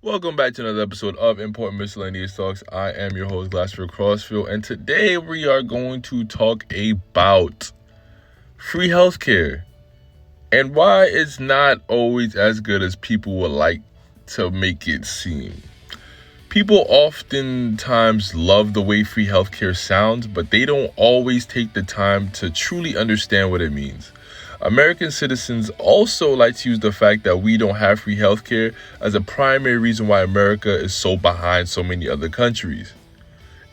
Welcome back to another episode of Important Miscellaneous Talks. I am your host, Glassford Crossfield, and today we are going to talk about free healthcare and why it's not always as good as people would like to make it seem. People oftentimes love the way free healthcare sounds, but they don't always take the time to truly understand what it means. American citizens also like to use the fact that we don't have free healthcare as a primary reason why America is so behind so many other countries.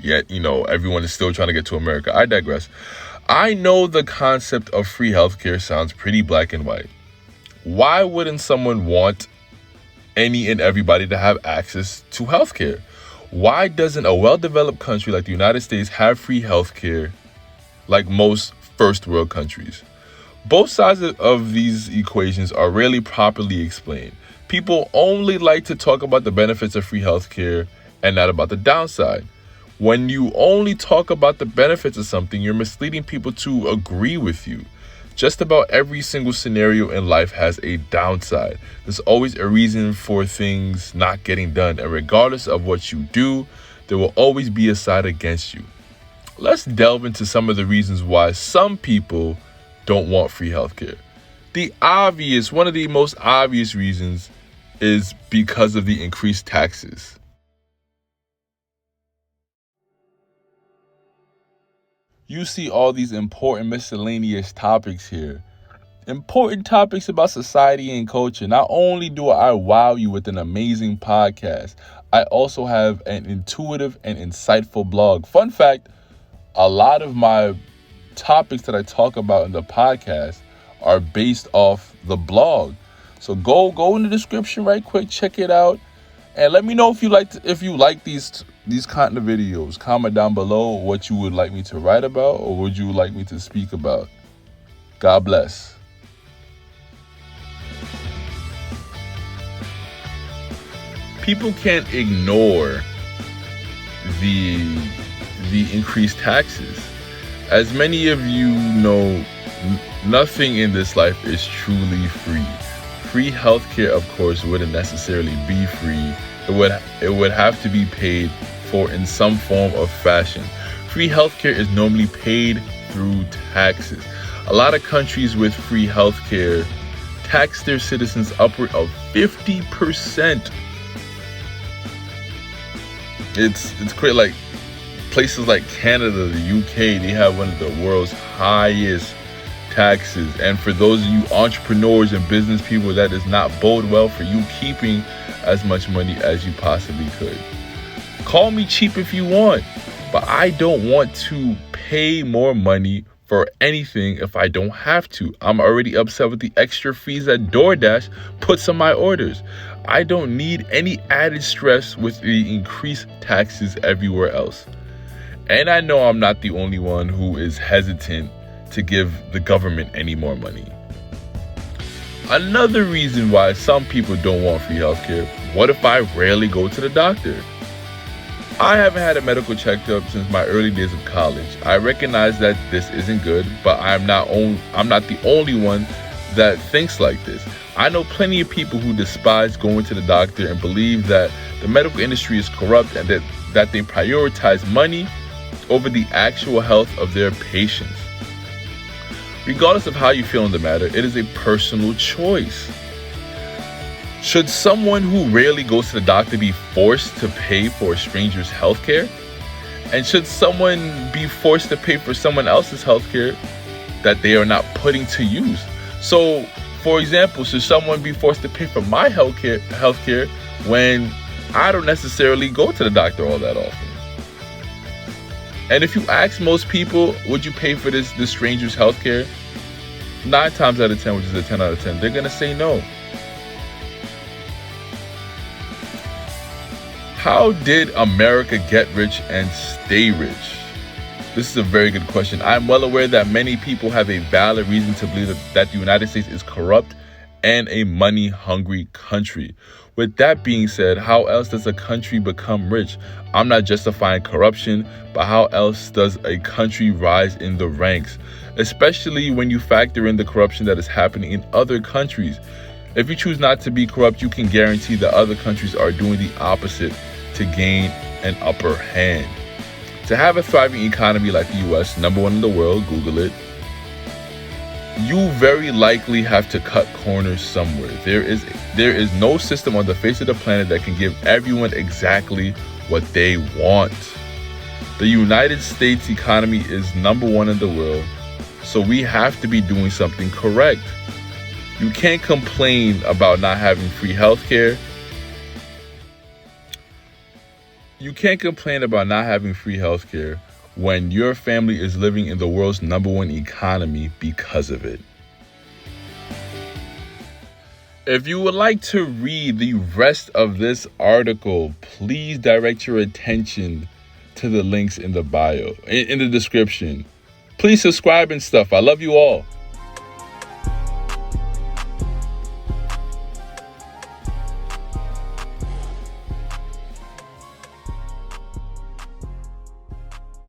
Yet, everyone is still trying to get to America. I digress. I know the concept of free healthcare sounds pretty black and white. Why wouldn't someone want any and everybody to have access to healthcare? Why doesn't a well-developed country like the United States have free healthcare like most first world countries? Both sides of these equations are rarely properly explained. People only like to talk about the benefits of free healthcare and not about the downside. When you only talk about the benefits of something, you're misleading people to agree with you. Just about every single scenario in life has a downside. There's always a reason for things not getting done, and regardless of what you do, there will always be a side against you. Let's delve into some of the reasons why some people don't want free healthcare. One of the most obvious reasons is because of the increased taxes. You see all these important miscellaneous topics here. Important topics about society and culture. Not only do I wow you with an amazing podcast, I also have an intuitive and insightful blog. Fun fact, a lot of my topics that I talk about in the podcast are based off the blog. So go in the description right quick, check it out, and let me know if you like these kind of videos. Comment down below what you would like me to write about or would you like me to speak about. God bless. People can't ignore the increased taxes. As many of you know, nothing in this life is truly free. Free healthcare, of course, wouldn't necessarily be free. It would have to be paid for in some form or fashion. Free healthcare is normally paid through taxes. A lot of countries with free healthcare tax their citizens upward of 50%. It's great. Like places like Canada, the UK, they have one of the world's highest taxes. And for those of you entrepreneurs and business people, that does not bode well for you keeping as much money as you possibly could. Call me cheap if you want, but I don't want to pay more money for anything if I don't have to. I'm already upset with the extra fees that DoorDash puts on my orders. I don't need any added stress with the increased taxes everywhere else. And I know I'm not the only one who is hesitant to give the government any more money. Another reason why some people don't want free healthcare: what if I rarely go to the doctor? I haven't had a medical checkup since my early days of college. I recognize that this isn't good, but I'm not the only one that thinks like this. I know plenty of people who despise going to the doctor and believe that the medical industry is corrupt and that they prioritize money over the actual health of their patients. Regardless of how you feel on the matter, it is a personal choice. Should someone who rarely goes to the doctor be forced to pay for a stranger's healthcare? And should someone be forced to pay for someone else's healthcare that they are not putting to use? So, for example, should someone be forced to pay for my healthcare when I don't necessarily go to the doctor all that often? And if you ask most people, would you pay for this stranger's healthcare? 9 times out of 10, which is a 10 out of 10, they're going to say no. How did America get rich and stay rich? This is a very good question. I'm well aware that many people have a valid reason to believe that the United States is corrupt and a money-hungry country. With that being said, how else does a country become rich? I'm not justifying corruption, but how else does a country rise in the ranks? Especially when you factor in the corruption that is happening in other countries. If you choose not to be corrupt, you can guarantee that other countries are doing the opposite to gain an upper hand. To have a thriving economy like the US, number one in the world, Google it, you very likely have to cut corners somewhere. There is no system on the face of the planet that can give everyone exactly what they want. The United States economy is number one in the world, so we have to be doing something correct. You can't complain about not having free healthcare. You can't complain about not having free healthcare when your family is living in the world's number one economy because of it. If you would like to read the rest of this article, please direct your attention to the links in the bio, in the description. Please subscribe and stuff. I love you all.